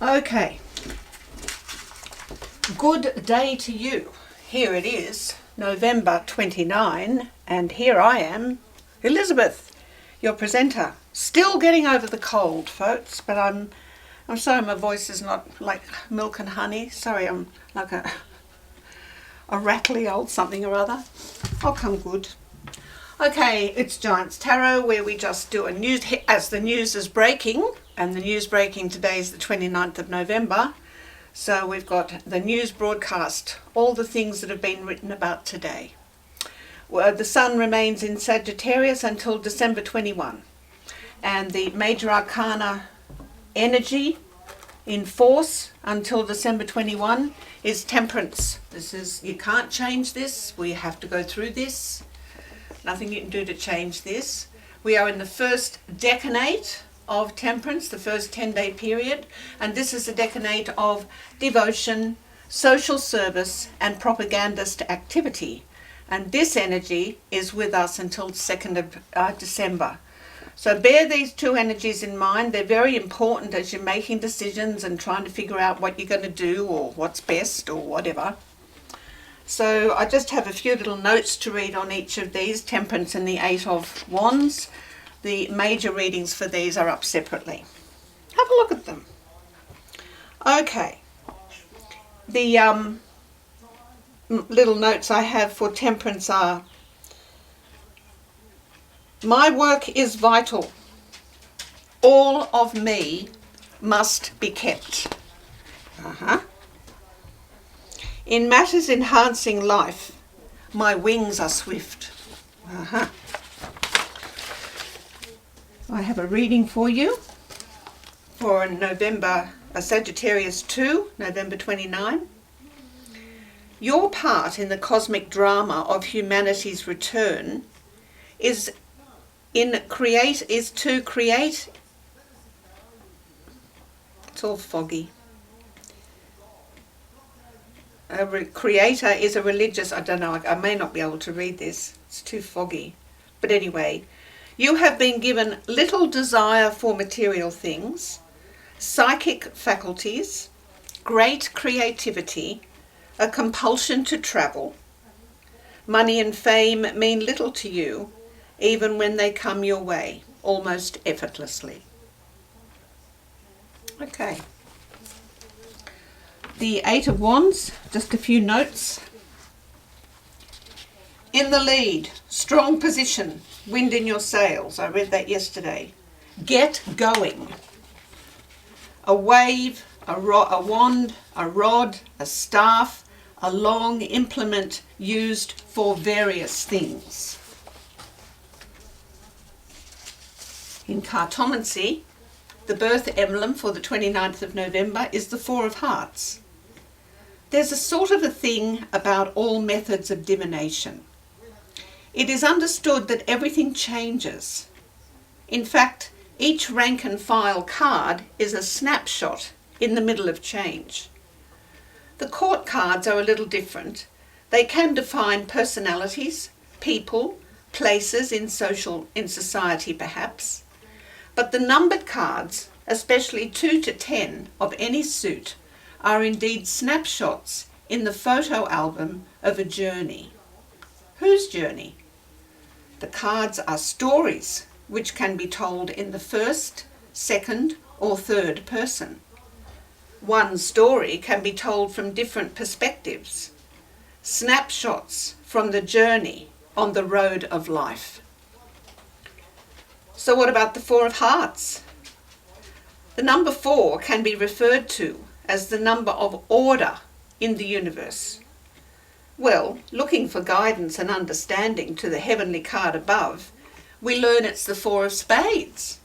Okay, good day to you. Here it is, November 29, and here I am, Elizabeth, your presenter. Still getting over the cold, folks, but I'm sorry my voice is not like milk and honey. Sorry, I'm like a rattly old something or other. I'll come good. Okay, it's Giants Tarot, where we just do a news as the news is breaking, and the news breaking today is the 29th of November. So we've got the news broadcast, all the things that have been written about today. Well, the sun remains in Sagittarius until December 21, and the major arcana energy in force until December 21 is Temperance. This is, you can't change this, we have to go through this. Nothing you can do to change this. We are in the first decade of Temperance, the first 10-day period, and this is a decade of devotion, social service, and propagandist activity. And this energy is with us until 2nd of December. So bear these two energies in mind. They're very important as you're making decisions and trying to figure out what you're going to do or what's best or whatever. So I just have a few little notes to read on each of these, Temperance and the Eight of Wands. The major readings for these are up separately. Have a look at them. Okay. The little notes I have for Temperance are: my work is vital. All of me must be kept. In matters enhancing life, my wings are swift. I have a reading for you for November, Sagittarius 2, November 29. Your part in the cosmic drama of humanity's return is to create. It's all foggy. A creator is a religious, I don't know, I may not be able to read this, it's too foggy. But anyway, you have been given little desire for material things, psychic faculties, great creativity, a compulsion to travel. Money and fame mean little to you, even when they come your way, almost effortlessly. Okay. The Eight of Wands, just a few notes. In the lead, strong position, wind in your sails. I read that yesterday. Get going. A wave, a wand, a rod, a staff, a long implement used for various things. In cartomancy, the birth emblem for the 29th of November is the Four of Hearts. There's a sort of a thing about all methods of divination. It is understood that everything changes. In fact, each rank and file card is a snapshot in the middle of change. The court cards are a little different. They can define personalities, people, places in society perhaps. But the numbered cards, especially 2 to 10 of any suit, are indeed snapshots in the photo album of a journey. Whose journey? The cards are stories which can be told in the first, second, or third person. One story can be told from different perspectives. Snapshots from the journey on the road of life. So what about the Four of Hearts? The number 4 can be referred to as the number of order in the universe. Well, looking for guidance and understanding to the heavenly card above, we learn it's the Four of Spades.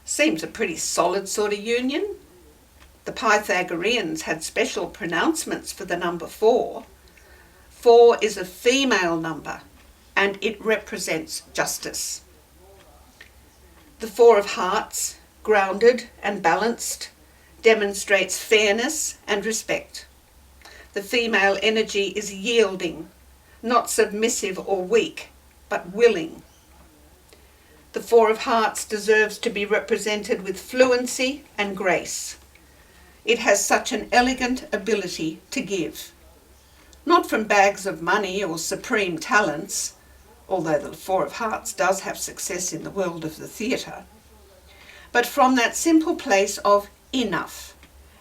Seems a pretty solid sort of union. The Pythagoreans had special pronouncements for the number 4. 4 is a female number, and it represents justice. The Four of Hearts, grounded and balanced, demonstrates fairness and respect. The female energy is yielding, not submissive or weak, but willing. The Four of Hearts deserves to be represented with fluency and grace. It has such an elegant ability to give. Not from bags of money or supreme talents, although the Four of Hearts does have success in the world of the theatre, but from that simple place of enough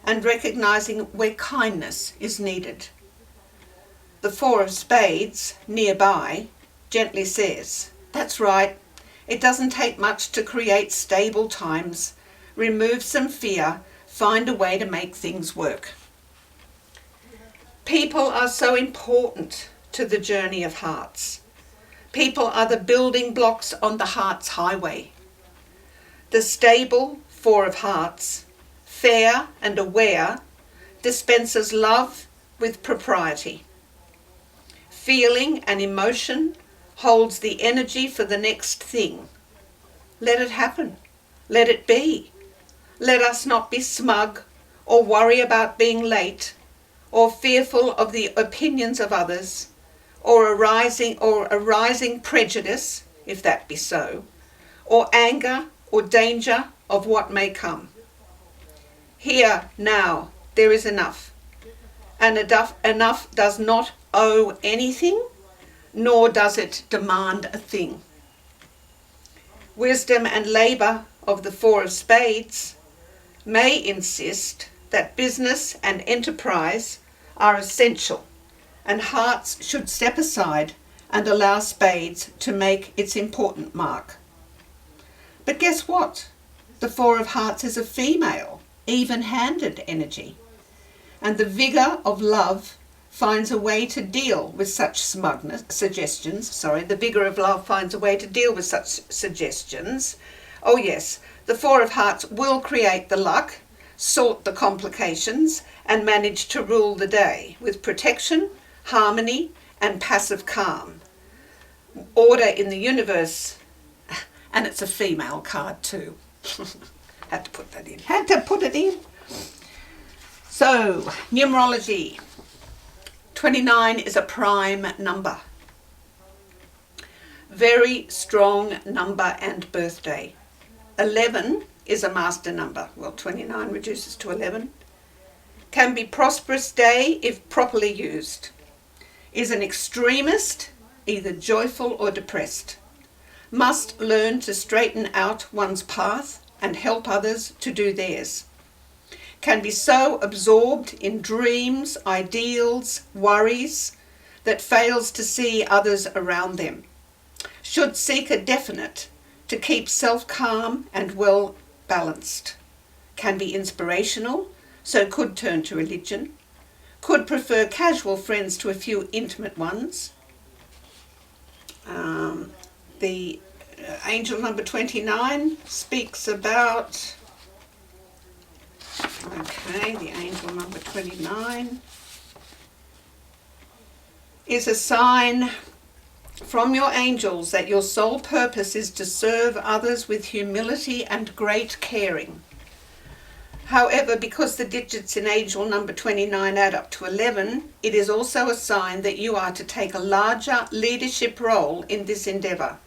and recognising where kindness is needed. The Four of Spades, nearby, gently says, "That's right, it doesn't take much to create stable times. Remove some fear, find a way to make things work." People are so important to the journey of hearts. People are the building blocks on the heart's highway. The stable Four of Hearts, fair and aware, dispenses love with propriety. Feeling and emotion holds the energy for the next thing. Let it happen. Let it be. Let us not be smug or worry about being late or fearful of the opinions of others or arising prejudice, if that be so, or anger or danger of what may come. Here, now, there is enough, and enough does not owe anything, nor does it demand a thing. Wisdom and labour of the Four of Spades may insist that business and enterprise are essential, and hearts should step aside and allow spades to make its important mark. But guess what? The Four of Hearts is a female, even-handed energy, and the vigour of love finds a way to deal with such the vigour of love finds a way to deal with such suggestions. Oh yes, the Four of Hearts will create the luck, sort the complications, and manage to rule the day with protection, harmony, and passive calm. Order in the universe, and it's a female card too. Had to put it in. So, numerology. 29 is a prime number. Very strong number and birthday. 11 is a master number. Well, 29 reduces to 11. Can be prosperous day if properly used. Is an extremist, either joyful or depressed. Must learn to straighten out one's path and help others to do theirs. Can be so absorbed in dreams, ideals, worries, that fails to see others around them. Should seek a definite to keep self-calm and well balanced. Can be inspirational, so could turn to religion. Could prefer casual friends to a few intimate ones. The angel number 29 speaks about... Okay, the angel number 29 is a sign from your angels that your sole purpose is to serve others with humility and great caring. However, because the digits in angel number 29 add up to 11, it is also a sign that you are to take a larger leadership role in this endeavour.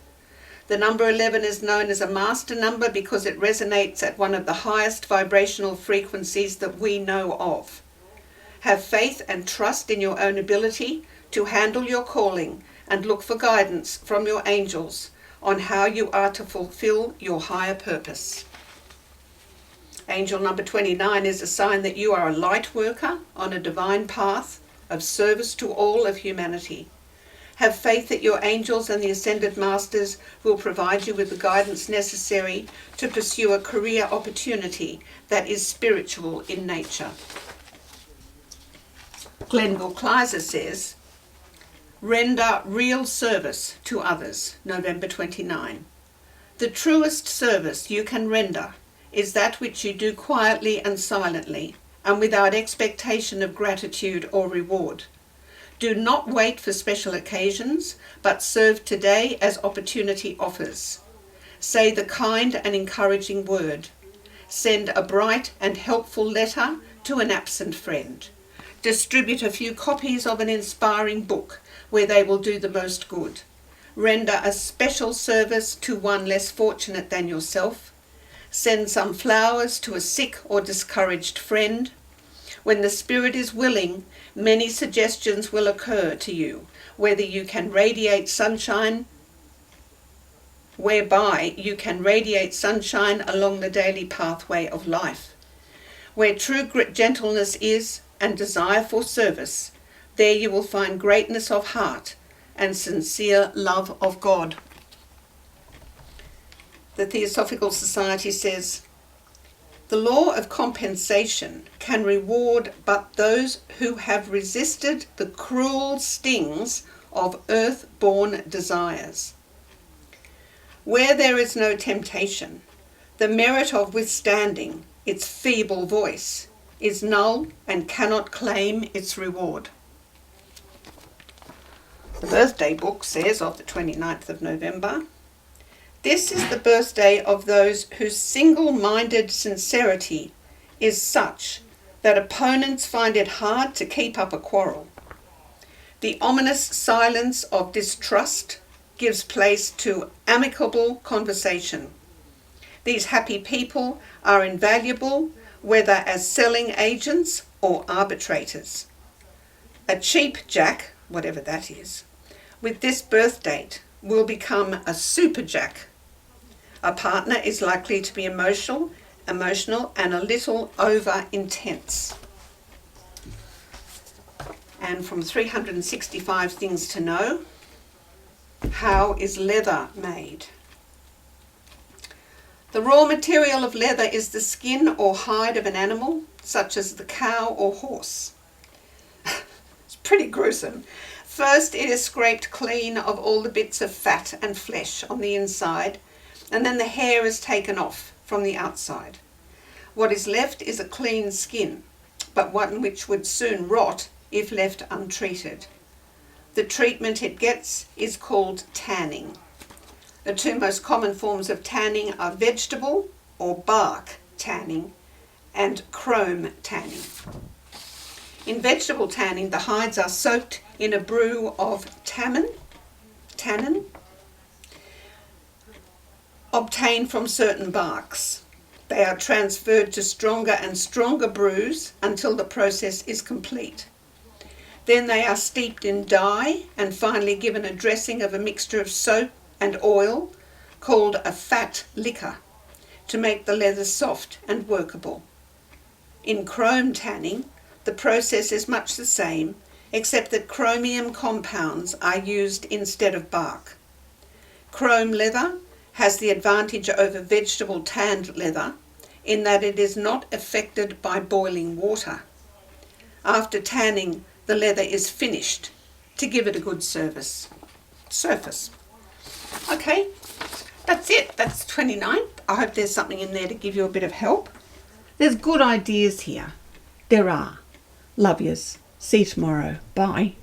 The number 11 is known as a master number because it resonates at one of the highest vibrational frequencies that we know of. Have faith and trust in your own ability to handle your calling and look for guidance from your angels on how you are to fulfill your higher purpose. Angel number 29 is a sign that you are a light worker on a divine path of service to all of humanity. Have faith that your angels and the ascended masters will provide you with the guidance necessary to pursue a career opportunity that is spiritual in nature. Glenville Kleiser says, render real service to others, November 29. The truest service you can render is that which you do quietly and silently and without expectation of gratitude or reward. Do not wait for special occasions, but serve today as opportunity offers. Say the kind and encouraging word. Send a bright and helpful letter to an absent friend. Distribute a few copies of an inspiring book where they will do the most good. Render a special service to one less fortunate than yourself. Send some flowers to a sick or discouraged friend. When the spirit is willing, many suggestions will occur to you, whereby you can radiate sunshine along the daily pathway of life. Where true gentleness is and desire for service, there you will find greatness of heart and sincere love of God. The Theosophical Society says, the law of compensation can reward but those who have resisted the cruel stings of earth-born desires. Where there is no temptation, the merit of withstanding its feeble voice is null and cannot claim its reward. The birthday book says of the 29th of November, this is the birthday of those whose single-minded sincerity is such that opponents find it hard to keep up a quarrel. The ominous silence of distrust gives place to amicable conversation. These happy people are invaluable, whether as selling agents or arbitrators. A cheap jack, whatever that is, with this birth date will become a super jack. A partner is likely to be emotional and a little over intense. And from 365 Things to Know, how is leather made? The raw material of leather is the skin or hide of an animal, such as the cow or horse. It's pretty gruesome. First, it is scraped clean of all the bits of fat and flesh on the inside, and then the hair is taken off from the outside. What is left is a clean skin, but one which would soon rot if left untreated. The treatment it gets is called tanning. The two most common forms of tanning are vegetable or bark tanning and chrome tanning. In vegetable tanning, the hides are soaked in a brew of tannin, obtained from certain barks. They are transferred to stronger and stronger brews until the process is complete. Then they are steeped in dye and finally given a dressing of a mixture of soap and oil called a fat liquor to make the leather soft and workable. In chrome tanning, the process is much the same, except that chromium compounds are used instead of bark. Chrome leather has the advantage over vegetable tanned leather in that it is not affected by boiling water. After tanning, the leather is finished to give it a good surface. Okay, that's it. That's 29th. I hope there's something in there to give you a bit of help. There's good ideas here. There are. Love yous. See you tomorrow. Bye.